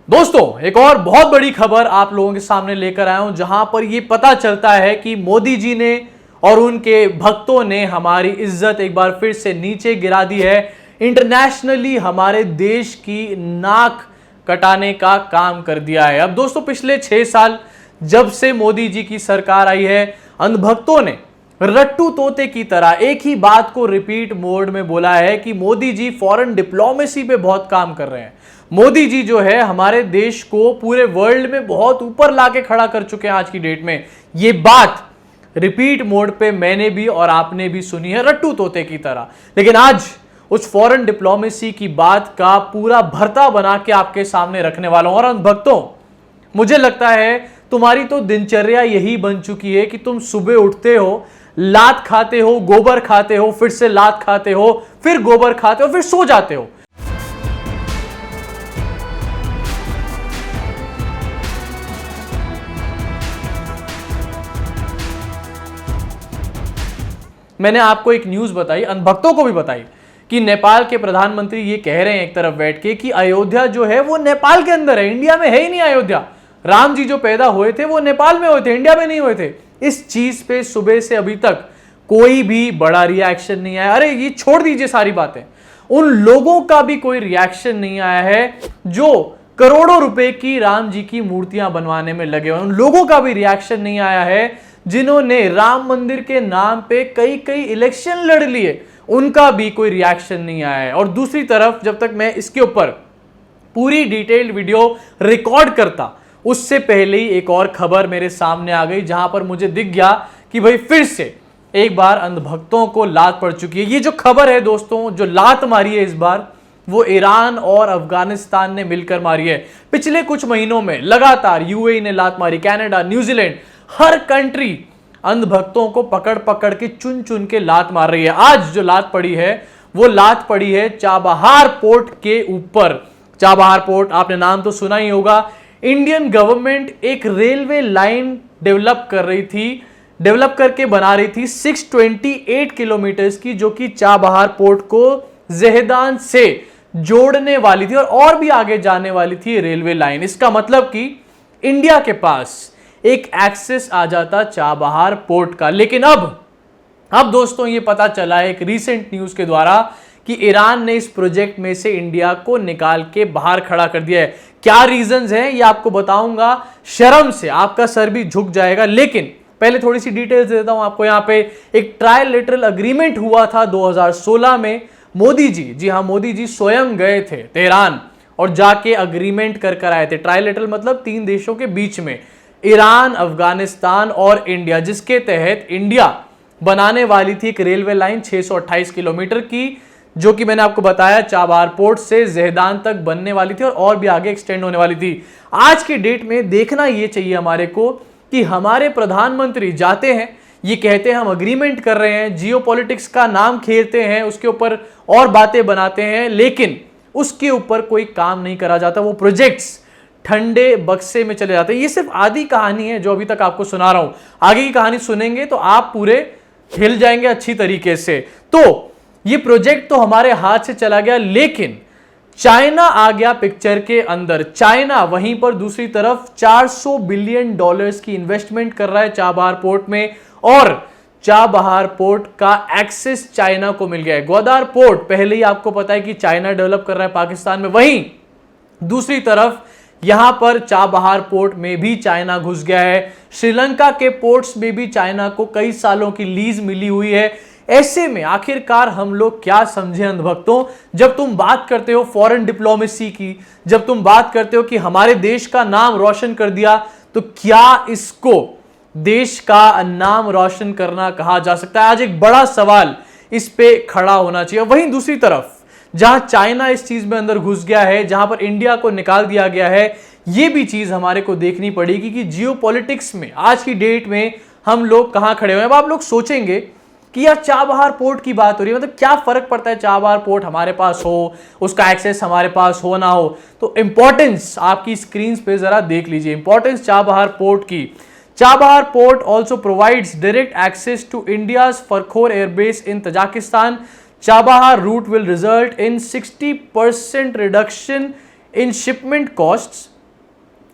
दोस्तों, एक और बहुत बड़ी खबर आप लोगों के सामने लेकर आया हूं, जहां पर यह पता चलता है कि मोदी जी ने और उनके भक्तों ने हमारी इज्जत एक बार फिर से नीचे गिरा दी है। इंटरनेशनली हमारे देश की नाक कटाने का काम कर दिया है। अब दोस्तों, पिछले 6 साल जब से मोदी जी की सरकार आई है, अंधभक्तों ने रट्टू तोते की तरह एक ही बात को रिपीट मोड में बोला है कि मोदी जी फॉरेन डिप्लोमेसी पे बहुत काम कर रहे हैं। मोदी जी जो है हमारे देश को पूरे वर्ल्ड में बहुत ऊपर लाके खड़ा कर चुके हैं। आज की डेट में ये बात रिपीट मोड पे मैंने भी और आपने भी सुनी है, रट्टू तोते की तरह। लेकिन आज उस फॉरेन डिप्लोमेसी की बात का पूरा भरता बना के आपके सामने रखने वाला हूं। और भक्तों, मुझे लगता है तुम्हारी तो दिनचर्या यही बन चुकी है कि तुम सुबह उठते हो, लात खाते हो, गोबर खाते हो, फिर से लात खाते हो, फिर गोबर खाते हो, फिर सो जाते हो। मैंने आपको एक न्यूज बताई, अनभक्तों को भी बताई, कि नेपाल के प्रधानमंत्री ये कह रहे हैं एक तरफ बैठ के कि अयोध्या जो है वो नेपाल के अंदर है, इंडिया में है ही नहीं अयोध्या। राम जी जो पैदा हुए थे वो नेपाल में हुए थे, इंडिया में नहीं हुए थे। इस चीज पे सुबह से अभी तक कोई भी बड़ा रिएक्शन नहीं आया। अरे ये छोड़ दीजिए सारी बातें, उन लोगों का भी कोई रिएक्शन नहीं आया है जो करोड़ों रुपए की राम जी की मूर्तियां बनवाने में लगे हुए। उन लोगों का भी रिएक्शन नहीं आया है जिन्होंने राम मंदिर के नाम पे कई कई इलेक्शन लड़ लिए, उनका भी कोई रिएक्शन नहीं आया है। और दूसरी तरफ, जब तक मैं इसके ऊपर पूरी डिटेल्ड वीडियो रिकॉर्ड करता, उससे पहले ही एक और खबर मेरे सामने आ गई, जहां पर मुझे दिख गया कि भाई फिर से एक बार अंधभक्तों को लात पड़ चुकी है। ये जो खबर है दोस्तों, जो लात मारी है इस बार, वो ईरान और अफगानिस्तान ने मिलकर मारी है। पिछले कुछ महीनों में लगातार यूएई ने लात मारी, कनाडा, न्यूजीलैंड, हर कंट्री अंधभक्तों को पकड़ पकड़ के चुन चुन के लात मार रही है। आज जो लात पड़ी है वो लात पड़ी है चाबहार पोर्ट के ऊपर। चाबहार पोर्ट, आपने नाम तो सुना ही होगा। इंडियन गवर्नमेंट एक रेलवे लाइन डेवलप कर रही थी, डेवलप करके बना रही थी 628 किलोमीटर की, जो कि चाबहार पोर्ट को जहेदान से जोड़ने वाली थी और भी आगे जाने वाली थी रेलवे लाइन। इसका मतलब कि इंडिया के पास एक एक्सेस आ जाता चाबहार पोर्ट का। लेकिन अब दोस्तों ये पता चला है एक रीसेंट न्यूज के द्वारा कि ईरान ने इस प्रोजेक्ट में से इंडिया को निकाल के बाहर खड़ा कर दिया है। क्या रीजंस हैं ये आपको बताऊंगा, शर्म से आपका सर भी झुक जाएगा। लेकिन पहले थोड़ी सी डिटेल्स देता हूं आपको। यहां पे एक ट्रायलेटरल अग्रीमेंट हुआ था 2016 में। मोदी जी, जी हां, मोदी जी स्वयं गए थे तेहरान और जाके अग्रीमेंट कर आए थे। ट्रायलेटरल मतलब 3 देशों के बीच में, ईरान, अफगानिस्तान और इंडिया, जिसके तहत इंडिया बनाने वाली थी एक रेलवे लाइन 628 किलोमीटर की, जो कि मैंने आपको बताया चाबहार पोर्ट से जहेदान तक बनने वाली थी और भी आगे एक्सटेंड होने वाली थी। आज की डेट में देखना यह चाहिए हमारे को कि हमारे प्रधानमंत्री जाते हैं, ये कहते हैं हम अग्रीमेंट कर रहे हैं, जियोपॉलिटिक्स का नाम खेलते हैं, उसके ऊपर और बातें बनाते हैं, लेकिन उसके ऊपर कोई काम नहीं करा जाता। वो प्रोजेक्ट्स ठंडे बक्से में चले जाते हैं। ये सिर्फ आधी कहानी है जो अभी तक आपको सुना रहा हूं। आगे की कहानी सुनेंगे तो आप पूरे हिल जाएंगे अच्छी तरीके से। तो ये प्रोजेक्ट तो हमारे हाथ से चला गया, लेकिन चाइना आ गया पिक्चर के अंदर। चाइना वहीं पर दूसरी तरफ $400 बिलियन की इन्वेस्टमेंट कर रहा है चाबहार पोर्ट में, और चाबहार पोर्ट का एक्सेस चाइना को मिल गया है। ग्वादर पोर्ट पहले ही आपको पता है कि चाइना डेवलप कर रहा है पाकिस्तान में, वहीं दूसरी तरफ यहां पर चाबहार पोर्ट में भी चाइना घुस गया है। श्रीलंका के पोर्ट्स में भी चाइना को कई सालों की लीज मिली हुई है। ऐसे में आखिरकार हम लोग क्या समझे अंधभक्तों, जब तुम बात करते हो फॉरेन डिप्लोमेसी की, जब तुम बात करते हो कि हमारे देश का नाम रोशन कर दिया, तो क्या इसको देश का नाम रोशन करना कहा जा सकता है? आज एक बड़ा सवाल इस पे खड़ा होना चाहिए। वहीं दूसरी तरफ जहां चाइना इस चीज में अंदर घुस गया है, जहां पर इंडिया को निकाल दिया गया है, यह भी चीज हमारे को देखनी पड़ेगी कि जियोपॉलिटिक्स में आज की डेट में हम लोग कहां खड़े हुए हैं। अब आप लोग सोचेंगे कि यार चाबहार पोर्ट की बात हो रही है, मतलब क्या फर्क पड़ता है चाबहार पोर्ट हमारे पास हो, उसका एक्सेस हमारे पास हो ना हो। तो इंपॉर्टेंस आपकी स्क्रीन पे जरा देख लीजिए, इंपॉर्टेंस चाबहार पोर्ट की। Chabahar port also provides direct access to India's Farkhor airbase in Tajikistan. Chabahar route will result in 60% reduction in shipment costs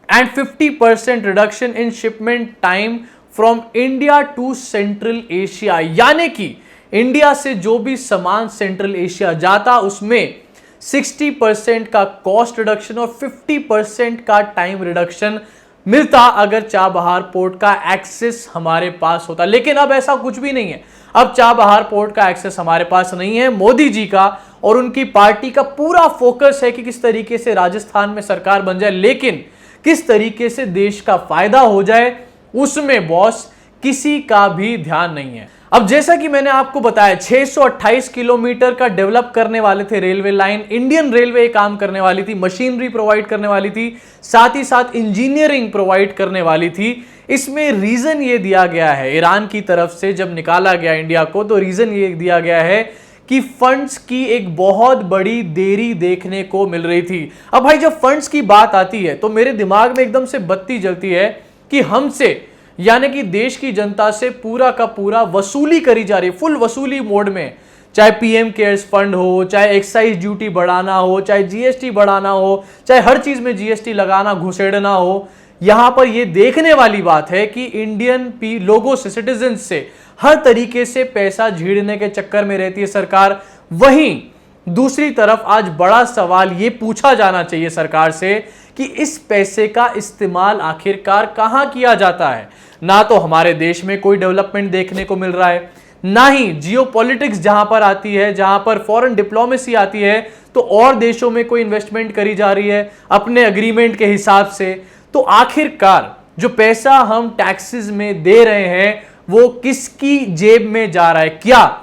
and 50% reduction in shipment time from India to Central Asia. यानी कि India से जो भी सामान central Asia जाता उसमें 60% का cost reduction और 50% का टाइम रिडक्शन मिलता अगर चाबहार पोर्ट का एक्सेस हमारे पास होता। लेकिन अब ऐसा कुछ भी नहीं है। अब चाबहार पोर्ट का एक्सेस हमारे पास नहीं है। मोदी जी का और उनकी पार्टी का पूरा फोकस है कि किस तरीके से राजस्थान में सरकार बन जाए, लेकिन किस तरीके से देश का फायदा हो जाए उसमें बॉस किसी का भी ध्यान नहीं है। अब जैसा कि मैंने आपको बताया 628 किलोमीटर का डेवलप करने वाले थे रेलवे लाइन। इंडियन रेलवे काम करने वाली थी, मशीनरी प्रोवाइड करने वाली थी, साथ ही साथ इंजीनियरिंग प्रोवाइड करने वाली थी। इसमें रीजन ये दिया गया है, ईरान की तरफ से जब निकाला गया इंडिया को, तो रीजन ये दिया गया है कि फंड्स की एक बहुत बड़ी देरी देखने को मिल रही थी। अब भाई जब फंड्स की बात आती है तो मेरे दिमाग में एकदम से बत्ती जलती है कि हमसे यानी कि देश की जनता से पूरा का पूरा वसूली करी जा रही है, फुल वसूली मोड में। चाहे पीएम केयर्स फंड हो, चाहे एक्साइज ड्यूटी बढ़ाना हो, चाहे जीएसटी बढ़ाना हो, चाहे हर चीज में जीएसटी लगाना, घुसेड़ना हो, यहां पर यह देखने वाली बात है कि इंडियन लोगों से, सिटीजन से हर तरीके से पैसा झीड़ने के चक्कर में रहती है सरकार। वहीं दूसरी तरफ आज बड़ा सवाल यह पूछा जाना चाहिए सरकार से कि इस पैसे का इस्तेमाल आखिरकार कहां किया जाता है। ना तो हमारे देश में कोई डेवलपमेंट देखने को मिल रहा है, ना ही जियोपॉलिटिक्स जहां पर आती है, जहां पर फॉरेन डिप्लोमेसी आती है, तो और देशों में कोई इन्वेस्टमेंट करी जा रही है अपने एग्रीमेंट के हिसाब से। तो आखिरकार जो पैसा हम टैक्सेस में दे रहे हैं वो किसकी जेब में जा रहा है? क्या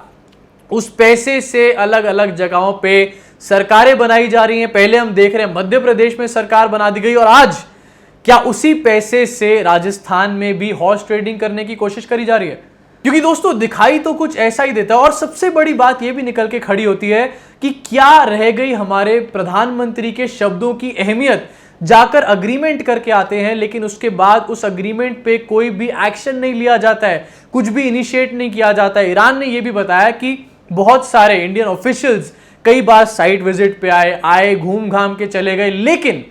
उस पैसे से अलग अलग जगहों पे सरकारें बनाई जा रही हैं? पहले हम देख रहे हैं मध्य प्रदेश में सरकार बना दी गई, और आज क्या उसी पैसे से राजस्थान में भी हॉर्स ट्रेडिंग करने की कोशिश करी जा रही है? क्योंकि दोस्तों दिखाई तो कुछ ऐसा ही देता है। और सबसे बड़ी बात यह भी निकल के खड़ी होती है कि क्या रह गई हमारे प्रधानमंत्री के शब्दों की अहमियत। जाकर अग्रीमेंट करके आते हैं, लेकिन उसके बाद उस अग्रीमेंट पे कोई भी एक्शन नहीं लिया जाता है, कुछ भी इनिशिएट नहीं किया जाता है। ईरान ने यह भी बताया कि बहुत सारे इंडियन ऑफिशियल्स कई बार साइट विजिट पे आए, घूम घाम के चले गए, लेकिन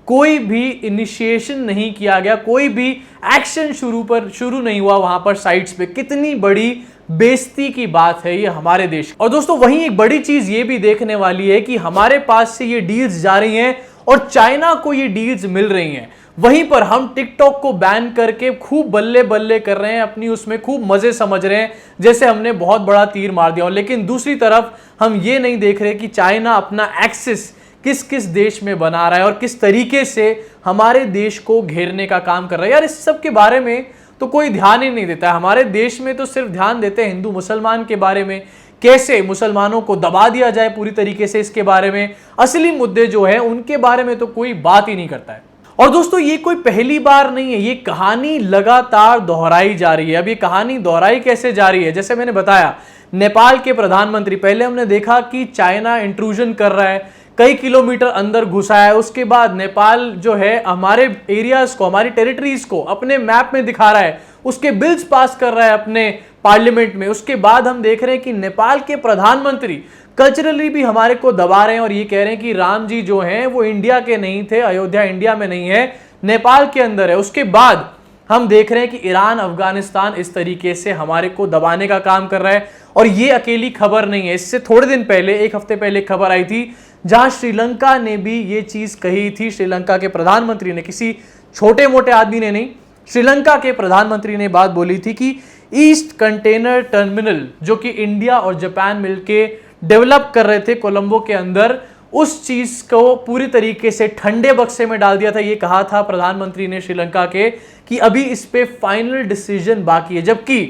कोई भी इनिशिएशन नहीं किया गया, कोई भी एक्शन शुरू नहीं हुआ वहां पर साइट्स पे। कितनी बड़ी बेइज्जती की बात है ये हमारे देश। और दोस्तों वहीं एक बड़ी चीज ये भी देखने वाली है कि हमारे पास से ये डील्स जा रही हैं और चाइना को ये डील्स मिल रही हैं, वहीं पर हम टिकटॉक को बैन करके खूब बल्ले बल्ले कर रहे हैं, अपनी उसमें खूब मजे समझ रहे हैं जैसे हमने बहुत बड़ा तीर मार दिया हो। लेकिन दूसरी तरफ हम ये नहीं देख रहे कि चाइना अपना एक्सेस किस किस देश में बना रहा है और किस तरीके से हमारे देश को घेरने का काम कर रहा है। यार इस सब के बारे में तो कोई ध्यान ही नहीं देता है। हमारे देश में तो सिर्फ ध्यान देते हैं हिंदू मुसलमान के बारे में, कैसे मुसलमानों को दबा दिया जाए पूरी तरीके से, इसके बारे में। असली मुद्दे जो है उनके बारे में तो कोई बात ही नहीं करता है। और दोस्तों ये कोई पहली बार नहीं है, ये कहानी लगातार दोहराई जा रही है। अब ये कहानी दोहराई कैसे जा रही है? जैसे मैंने बताया नेपाल के प्रधानमंत्री, पहले हमने देखा कि चाइना इंट्रूजन कर रहा है, कई किलोमीटर अंदर घुसा है, उसके बाद नेपाल जो है हमारे एरियाज को, हमारी टेरिटरीज को अपने मैप में दिखा रहा है, उसके बिल्स पास कर रहा है अपने पार्लियामेंट में। उसके बाद हम देख रहे हैं कि नेपाल के प्रधानमंत्री कल्चरली भी हमारे को दबा रहे हैं और ये कह रहे हैं कि राम जी जो हैं वो इंडिया के नहीं थे, अयोध्या इंडिया में नहीं है, नेपाल के अंदर है। उसके बाद हम देख रहे हैं कि ईरान, अफगानिस्तान इस तरीके से हमारे को दबाने का काम कर रहा है। और ये अकेली खबर नहीं है, इससे थोड़े दिन पहले, एक हफ्ते पहले खबर आई थी जहां श्रीलंका ने भी ये चीज कही थी। श्रीलंका के प्रधानमंत्री ने, किसी छोटे मोटे आदमी ने नहीं, श्रीलंका के प्रधानमंत्री ने बात बोली थी कि ईस्ट कंटेनर टर्मिनल जो कि इंडिया और जापान मिलके डेवलप कर रहे थे कोलंबो के अंदर, उस चीज को पूरी तरीके से ठंडे बक्से में डाल दिया था। ये कहा था प्रधानमंत्री ने श्रीलंका के कि अभी इस पे फाइनल डिसीजन बाकी है। जबकि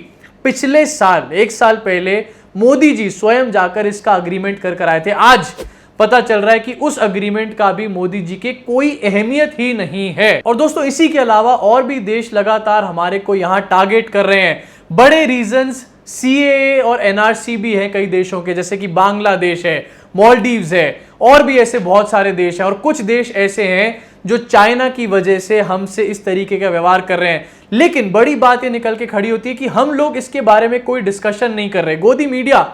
पिछले साल, एक साल पहले मोदी जी स्वयं जाकर इसका अग्रीमेंट कर आए थे। आज पता चल रहा है कि उस अग्रीमेंट का भी मोदी जी के कोई अहमियत ही नहीं है। और दोस्तों इसी के अलावा और भी देश लगातार हमारे को यहां टारगेट कर रहे हैं। बड़े रीजंस सीएए और एनआरसी भी है कई देशों के, जैसे कि बांग्लादेश है, मालदीव्स है, और भी ऐसे बहुत सारे देश हैं। और कुछ देश ऐसे हैं जो चाइना की वजह से हमसे इस तरीके का व्यवहार कर रहे हैं। लेकिन बड़ी बात ये निकल के खड़ी होती है कि हम लोग इसके बारे में कोई डिस्कशन नहीं कर रहे। गोदी मीडिया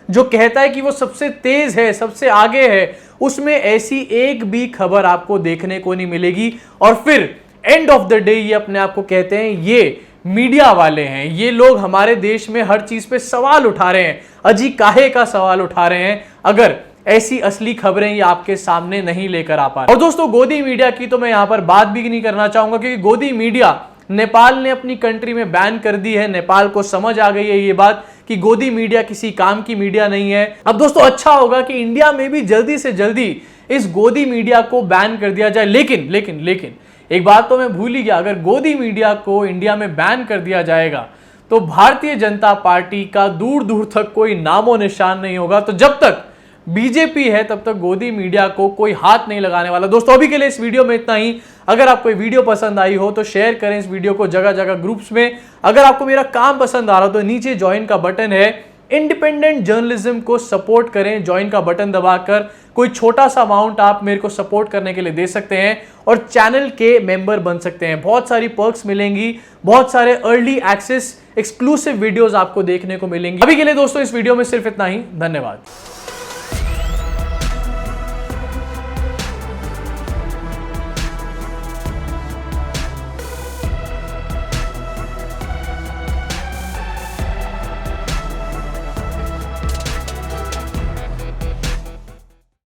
जो कहता है कि वो सबसे तेज है, सबसे आगे है, उसमें ऐसी एक भी खबर आपको देखने को नहीं मिलेगी। और फिर एंड ऑफ द डे ये अपने आप को कहते हैं ये मीडिया वाले हैं, ये लोग हमारे देश में हर चीज पे सवाल उठा रहे हैं, अजी काहे का सवाल उठा रहे हैं अगर ऐसी असली खबरें ये आपके सामने नहीं लेकर आ पा रहे। और दोस्तों गोदी मीडिया की तो मैं यहां पर बात भी नहीं करना चाहूंगा, क्योंकि गोदी मीडिया नेपाल ने अपनी कंट्री में बैन कर दी है। नेपाल को समझ आ गई है ये बात कि गोदी मीडिया किसी काम की मीडिया नहीं है। अब दोस्तों अच्छा होगा कि इंडिया में भी जल्दी से जल्दी इस गोदी मीडिया को बैन कर दिया जाए। लेकिन एक बात तो मैं भूल ही गया, अगर गोदी मीडिया को इंडिया में बैन कर दिया जाएगा तो भारतीय जनता पार्टी का दूर दूर तक कोई नामो निशान नहीं होगा। तो जब तक बीजेपी है तब तक गोदी मीडिया को कोई हाथ नहीं लगाने वाला। दोस्तों अभी के लिए इस वीडियो में इतना ही। अगर आपको वीडियो पसंद आई हो तो शेयर करें इस वीडियो को जगह जगह ग्रुप्स में। अगर आपको मेरा काम पसंद आ रहा हो तो नीचे ज्वाइन का बटन है, इंडिपेंडेंट जर्नलिज्म को सपोर्ट करें, ज्वाइन का बटन दबाकर कोई छोटा सा अमाउंट आप मेरे को सपोर्ट करने के लिए दे सकते हैं और चैनल के मेंबर बन सकते हैं। बहुत सारी पर्क्स मिलेंगी, बहुत सारे अर्ली एक्सेस एक्सक्लूसिव वीडियोस आपको देखने को मिलेंगी। अभी के लिए दोस्तों इस वीडियो में सिर्फ इतना ही। धन्यवाद।